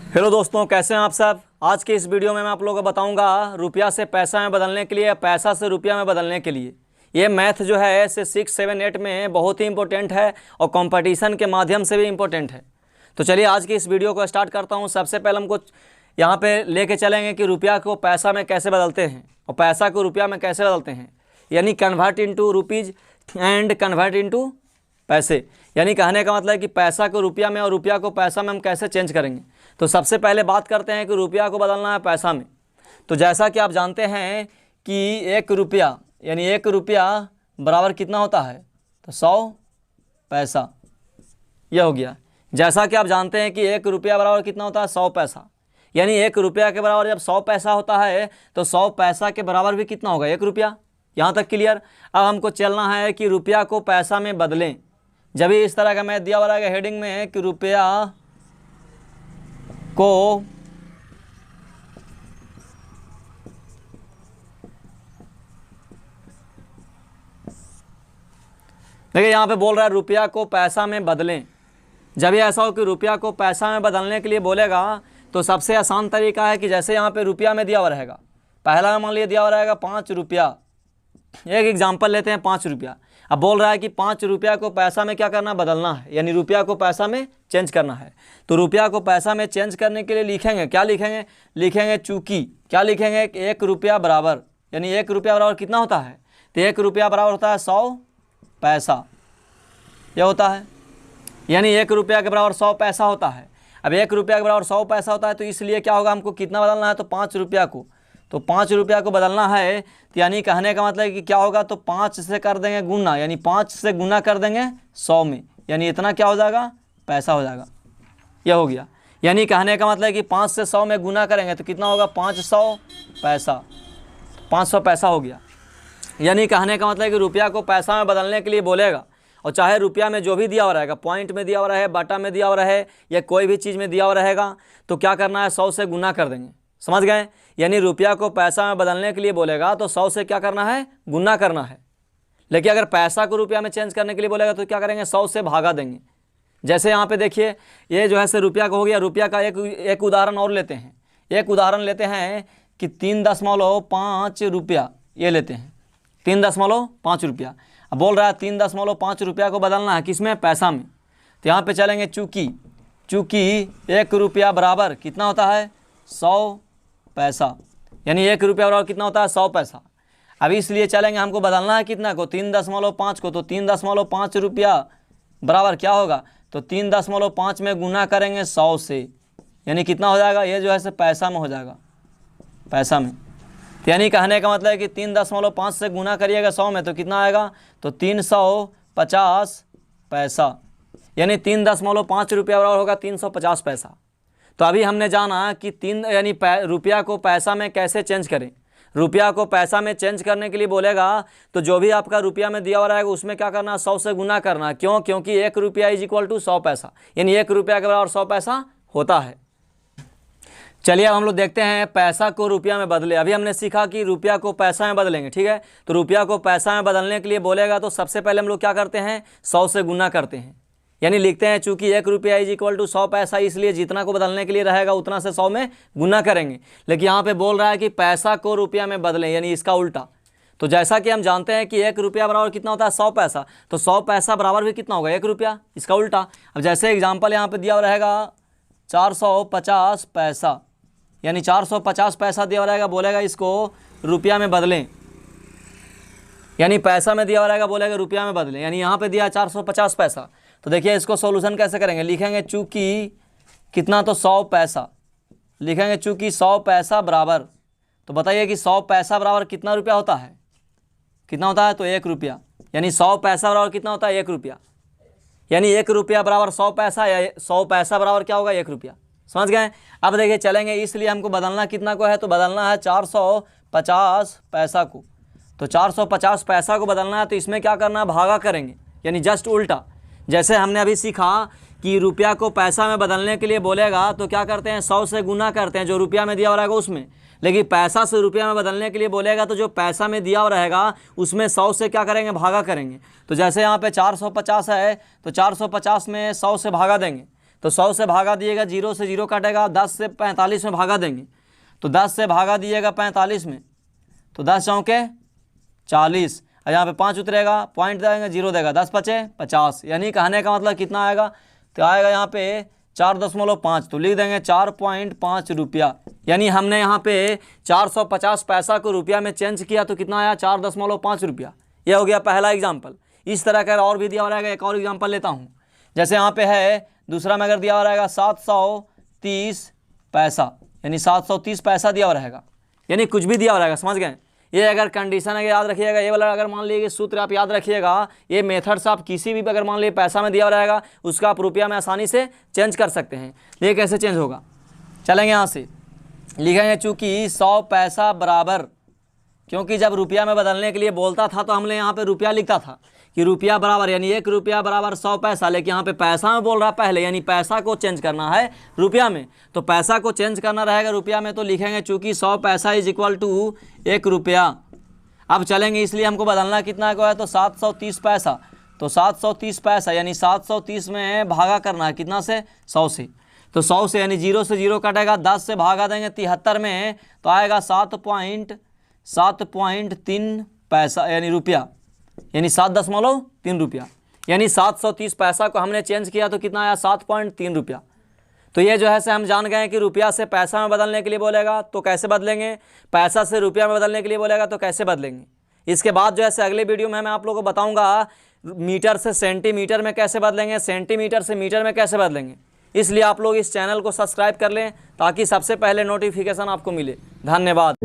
Hello दोस्तों, कैसे हैं आप सब। आज के इस वीडियो में मैं आप लोगों को बताऊंगा रुपया से पैसा में बदलने के लिए या पैसा से रुपया में बदलने के लिए। ये मैथ जो है से 6, 7, 8 में बहुत ही इंपॉर्टेंट है और कंपटीशन के माध्यम से भी इम्पोर्टेंट है। तो चलिए आज की इस वीडियो को स्टार्ट करता हूँ। सबसे पहले हमको यहाँ पे लेके चलेंगे कि रुपया को पैसा में कैसे बदलते हैं और पैसा को रुपया में कैसे बदलते हैं, यानी convert into rupees and convert into पैसे। यानी कहने का मतलब है कि पैसा को रुपया में और रुपया को पैसा में हम कैसे चेंज करेंगे। तो सबसे पहले बात करते हैं कि रुपया को बदलना है पैसा में। तो जैसा कि आप जानते हैं कि 1 रुपया यानी 1 रुपया बराबर कितना होता है, तो 100 पैसा। यह हो गया। जैसा कि आप जानते हैं कि 1 रुपया बराबर कितना होता है, 100 पैसा। यानी 1 रुपया के बराबर जब 100 पैसा होता है तो 100 पैसा के बराबर भी कितना होगा, 1 रुपया। यहाँ तक क्लियर। अब हमको चलना है कि रुपया को पैसा में बदलें। जब भी इस तरह का मैथ दिया हुआ रहेगा हेडिंग में कि रुपया को देखिए यहाँ पे बोल रहा है रुपया को पैसा में बदलें। जब भी ऐसा हो कि रुपया को पैसा में बदलने के लिए बोलेगा तो सबसे आसान तरीका है कि जैसे यहाँ पे रुपया में दिया हुआ रहेगा, पहला मान लिया दिया हुआ रहेगा 5 रुपया। एक एग्जांपल लेते हैं 5 रुपया। अब बोल रहा है कि 5 रुपया को पैसा में क्या करना, बदलना है, यानी रुपया को पैसा में चेंज करना है। तो रुपया को पैसा में चेंज करने के लिए लिखेंगे, क्या लिखेंगे, लिखेंगे चूंकि क्या लिखेंगे, 1 रुपया बराबर, यानी 1 रुपया बराबर कितना होता है, तो 1 रुपया बराबर होता है 100 पैसा। यह होता है, यानी 1 रुपया के बराबर 100 पैसा होता है। अब 1 रुपया के बराबर 100 पैसा होता है तो इसलिए क्या होगा, हमको कितना बदलना है, तो 5 रुपया को। तो 5 रुपया को बदलना है, तो यानी कहने का मतलब है कि क्या होगा, तो 5 से कर देंगे गुना, यानी 5 से गुना कर देंगे 100 में, यानी इतना क्या हो जाएगा, पैसा हो जाएगा। यह हो गया। यानी कहने का मतलब है कि 5 से 100 में गुना करेंगे तो कितना होगा, 500 पैसा। 500 पैसा हो गया। यानी कहने का मतलब है कि रुपया को पैसा में बदलने के लिए बोलेगा, और चाहे रुपया में जो भी दिया हुआ रहेगा, पॉइंट में दिया हुआ रहे, बाटा में दिया हुआ रहे, या कोई भी चीज़ में दिया हुआ रहेगा, तो क्या करना है, 100 से गुना कर देंगे। समझ गए। यानी रुपया को पैसा में बदलने के लिए बोलेगा तो 100 से क्या करना है, गुना करना है। लेकिन अगर पैसा को रुपया में चेंज करने के लिए बोलेगा तो क्या करेंगे, 100 से भागा देंगे। जैसे यहाँ पे देखिए ये जो है से रुपया का हो गया। रुपया का एक उदाहरण और लेते हैं। एक उदाहरण लेते हैं कि 3.5 रुपया, ये लेते हैं 3.5 रुपया। अब बोल रहा है 3.5 रुपया को बदलना है किसमें, पैसा में। तो यहाँ पे चलेंगे चूँकि 1 रुपया बराबर कितना होता है, 100 पैसा। यानी 1 रुपया बराबर कितना होता है, 100 पैसा। अब इसलिए चलेंगे, हमको बदलना है कितना को, 3.5 को। तो 3.5 रुपया बराबर क्या होगा, तो 3.5 में गुना करेंगे 100 से, यानी कितना हो जाएगा, ये जो है से पैसा में हो जाएगा, पैसा में। तो यानी कहने का मतलब है कि 3.5 से गुना करिएगा 100 में तो कितना आएगा, तो 350 पैसा। यानी 3.5 रुपया बराबर होगा 350 पैसा। तो अभी हमने जाना कि रुपया को पैसा में कैसे चेंज करें। रुपया को पैसा में चेंज करने के लिए बोलेगा तो जो भी आपका रुपया में दिया हुआ रहेगा उसमें क्या करना, 100 से गुना करना। क्यों, क्योंकि 1 रुपया इज इक्वल टू 100 पैसा, यानी 1 रुपया के बराबर 100 पैसा होता है। चलिए अब हम लोग देखते हैं पैसा को रुपया में बदले। अभी हमने सीखा कि रुपया को पैसा में बदलेंगे, ठीक है। तो रुपया को पैसा में बदलने के लिए बोलेगा तो सबसे पहले हम लोग क्या करते हैं, 100 से गुना करते हैं। यानी लिखते हैं चूंकि 1 रुपया इज इक्वल टू 100 पैसा, इसलिए जितना को बदलने के लिए रहेगा उतना से 100 में गुना करेंगे। लेकिन यहाँ पे बोल रहा है कि पैसा को रुपया में बदलें, यानी इसका उल्टा। तो जैसा कि हम जानते हैं कि 1 रुपया बराबर कितना होता है, 100 पैसा। तो 100 पैसा बराबर भी कितना होगा, 1 रुपया, इसका उल्टा। अब जैसे एग्जाम्पल यहाँ पे दिया हुआ रहेगा 450 पैसा, यानी 450 पैसा दिया हुआ रहेगा, बोलेगा इसको रुपया में बदलें। यानी पैसा में दिया हुआ रहेगा, बोलेगा रुपया में बदलें। यानी यहाँ पे दिया 450 पैसा। तो देखिए इसको सॉल्यूशन कैसे करेंगे, लिखेंगे चूंकि कितना, तो 100 पैसा। लिखेंगे चूंकि 100 पैसा बराबर, तो बताइए कि 100 पैसा बराबर कितना रुपया होता है, कितना होता है, तो 1 रुपया। यानी 100 पैसा बराबर कितना होता है, 1 रुपया। यानी 1 रुपया बराबर 100 पैसा, या 100 पैसा बराबर क्या होगा, 1 रुपया। समझ गए। अब देखिए चलेंगे, इसलिए हमको बदलना कितना को है, तो बदलना है 450 पैसा को। तो 450 पैसा को बदलना है तो इसमें क्या करना है, भागा करेंगे, यानी जस्ट उल्टा। जैसे हमने अभी सीखा कि रुपया को पैसा में बदलने के लिए बोलेगा तो क्या करते हैं, 100 से गुना करते हैं जो रुपया में दिया हुआ रहेगा उसमें। लेकिन पैसा से रुपया में बदलने के लिए बोलेगा तो जो पैसा में दिया हुआ रहेगा उसमें 100 से क्या करेंगे, भागा करेंगे। तो जैसे यहाँ पे 450 है तो 450 में 100 से भागा देंगे तो 100 से भागा दिएगा, 0 से 0 काटेगा, 10 से 45 में भागा देंगे तो 10 से भागा दिएगा 45 में, तो 10 चौके 40, और यहाँ पे 5 उतरेगा, पॉइंट देंगे, 0 देगा, 10 पचे 50। यानी कहने का मतलब कितना आएगा, तो आएगा यहाँ पे 4.5, तो लिख देंगे 4.5 रुपया। यानी हमने यहाँ पे 450 पैसा को रुपया में चेंज किया तो कितना आया, 4.5 रुपया। यह हो गया पहला एग्जाम्पल। इस तरह का और भी दिया हो रहेगा। एक और एग्जाम्पल लेता हूँ, जैसे यहाँ पे है दूसरा में अगर दिया हो रहेगा 730 पैसा, यानी 730 पैसा दिया हो रहेगा, यानी कुछ भी दिया हो रहेगा, समझ गए। ये अगर कंडीशन है, याद रखिएगा, ये वाला अगर मान लीजिए सूत्र आप याद रखिएगा, ये मेथड्स आप किसी भी अगर मान लीजिए पैसा में दिया हो रहेगा उसका आप रुपया में आसानी से चेंज कर सकते हैं। ये कैसे चेंज होगा, चलेंगे यहाँ से लिखेंगे, चूँकि 100 पैसा बराबर, क्योंकि जब रुपया में बदलने के लिए बोलता था तो हमने यहाँ पे रुपया लिखता था कि रुपया बराबर, यानी 1 रुपया बराबर 100 पैसा, लेकिन यहाँ पे पैसा में बोल रहा पहले, यानी पैसा को चेंज करना है रुपया में, तो पैसा को चेंज करना रहेगा रुपया में, तो लिखेंगे चूँकि 100 पैसा इज इक्वल टू 1 रुपया। अब चलेंगे, इसलिए हमको बदलना कितना को है, तो 730 पैसा, तो 730 पैसा यानी 730 में भागा करना है कितना से, 100 से, तो 100 से यानी 0 से 0 कटेगा, 10 से भागा देंगे 73 में, तो आएगा 7.3 पैसा यानी रुपया, यानी 7.3 रुपया। यानी 730 पैसा को हमने चेंज किया तो कितना आया, 7.3 रुपया। तो ये जो है से हम जान गए कि रुपया से पैसा में बदलने के लिए बोलेगा तो कैसे बदलेंगे, पैसा से रुपया में बदलने के लिए बोलेगा तो कैसे बदलेंगे। इसके बाद जो है से अगले वीडियो में मैं आप लोगों को बताऊंगा मीटर से सेंटीमीटर में कैसे बदलेंगे, सेंटीमीटर से मीटर में कैसे बदलेंगे। इसलिए आप लोग इस चैनल को सब्सक्राइब कर लें ताकि सबसे पहले नोटिफिकेशन आपको मिले। धन्यवाद।